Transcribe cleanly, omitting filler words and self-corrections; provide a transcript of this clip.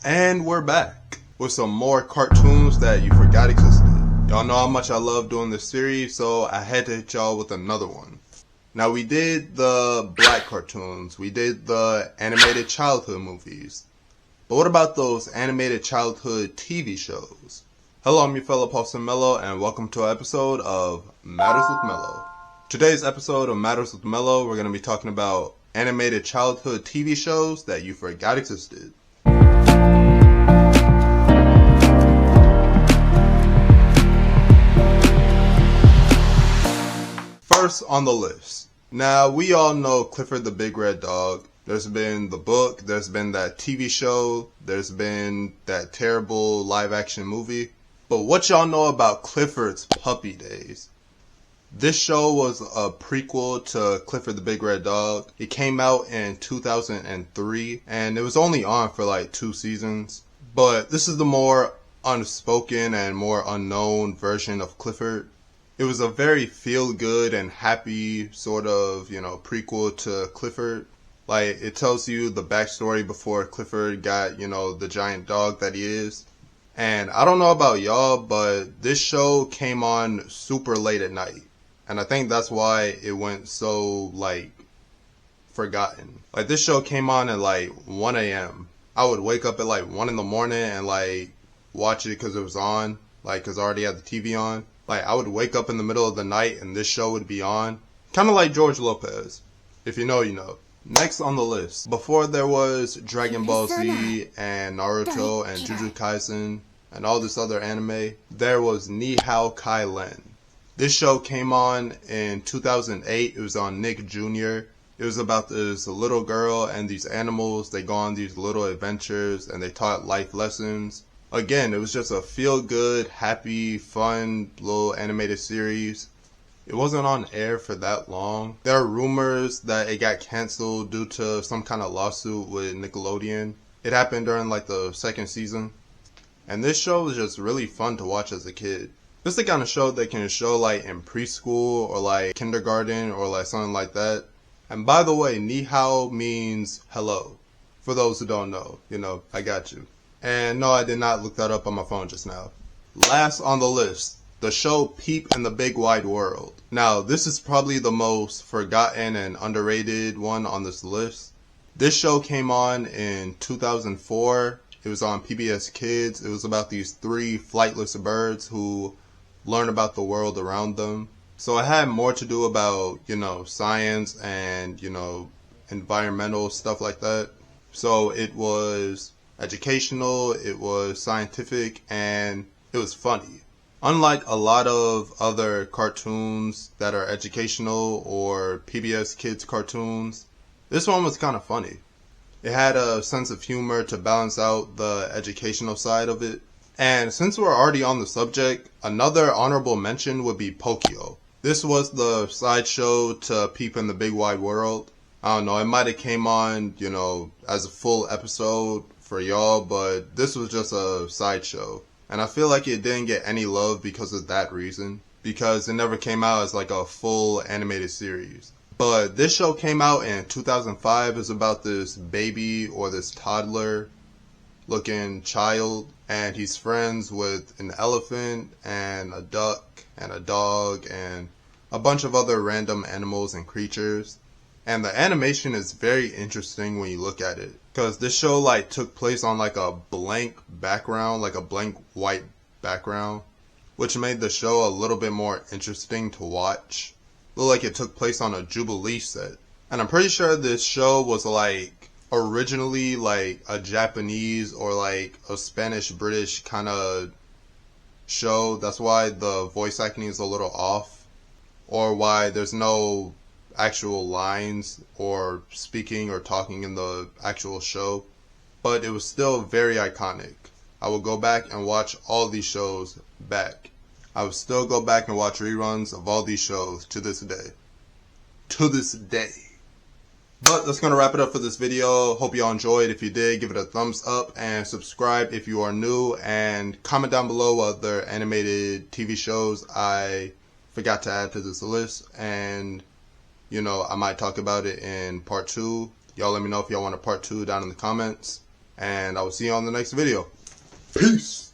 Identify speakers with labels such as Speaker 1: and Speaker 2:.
Speaker 1: And we're back with some more cartoons that you forgot existed. Y'all know how much I love doing this series, so I had to hit y'all with another one. Now, we did the black cartoons, we did the animated childhood movies, but what about those animated childhood TV shows? Hello, I'm your fellow Pops and Mellow, and welcome to an episode of Matters with Mellow. Today's episode of Matters with Mellow, we're going to be talking about animated childhood TV shows that you forgot existed. First on the list. Now, we all know Clifford the Big Red Dog. There's been the book, there's been that TV show, there's been that terrible live action movie. But what y'all know about Clifford's puppy days? This show was a prequel to Clifford the Big Red Dog. It came out in 2003 and it was only on for like 2 seasons. But this is the more unspoken and more unknown version of Clifford. It was a very feel-good and happy sort of, prequel to Clifford. Like, it tells you the backstory before Clifford got, the giant dog that he is. And I don't know about y'all, but this show came on super late at night. And I think that's why it went so, forgotten. Like, this show came on at, 1 a.m. I would wake up at, 1 in the morning and, watch it because it was on. Because I already had the TV on. I would wake up in the middle of the night and this show would be on. Kind of like George Lopez. If you know, you know. Next on the list. Before there was Dragon Ball Z and Naruto and Jujutsu Kaisen and all this other anime, there was Ni Hao Kai-Lan. This show came on in 2008. It was on Nick Jr. It was about this little girl and these animals. They go on these little adventures and they taught life lessons. Again, it was just a feel-good, happy, fun little animated series. It wasn't on air for that long. There are rumors that it got canceled due to some kind of lawsuit with Nickelodeon. It happened during the 2nd season. And this show was just really fun to watch as a kid. This is the kind of show they can show in preschool or kindergarten or something like that. And by the way, Ni Hao means hello. For those who don't know, I got you. And no, I did not look that up on my phone just now. Last on the list, the show Peep in the Big Wide World. Now, this is probably the most forgotten and underrated one on this list. This show came on in 2004. It was on PBS Kids. It was about these 3 flightless birds who learn about the world around them. So it had more to do about, science and, environmental stuff like that. So it was educational, it was scientific, and it was funny. Unlike a lot of other cartoons that are educational or PBS Kids cartoons, this one was kind of funny. It had a sense of humor to balance out the educational side of it. And since we're already on the subject, another honorable mention would be Pocoyo. This was the sideshow to Peep in the Big Wide World. I don't know, it might have came on, as a full episode for y'all, but this was just a sideshow. And I feel like it didn't get any love because of that reason. Because it never came out as a full animated series. But this show came out in 2005. It's about this baby or this toddler looking child. And he's friends with an elephant and a duck and a dog and a bunch of other random animals and creatures. And the animation is very interesting when you look at it. Because this show took place on a blank background, a blank white background. Which made the show a little bit more interesting to watch. Looked like it took place on a Jubilee set. And I'm pretty sure this show was originally a Japanese or a Spanish British kind of show. That's why the voice acting is a little off. Or why there's no actual lines or speaking or talking in the actual show, but it was still very iconic. I will go back and watch all these shows back. I would still go back and watch reruns of all these shows to this day. To this day. But that's going to wrap it up for this video. Hope y'all enjoyed. If you did, give it a thumbs up and subscribe if you are new, and comment down below what other animated TV shows I forgot to add to this list, and I might talk about it in part 2. Y'all let me know if y'all want a part 2 down in the comments. and I will see you on the next video. Peace!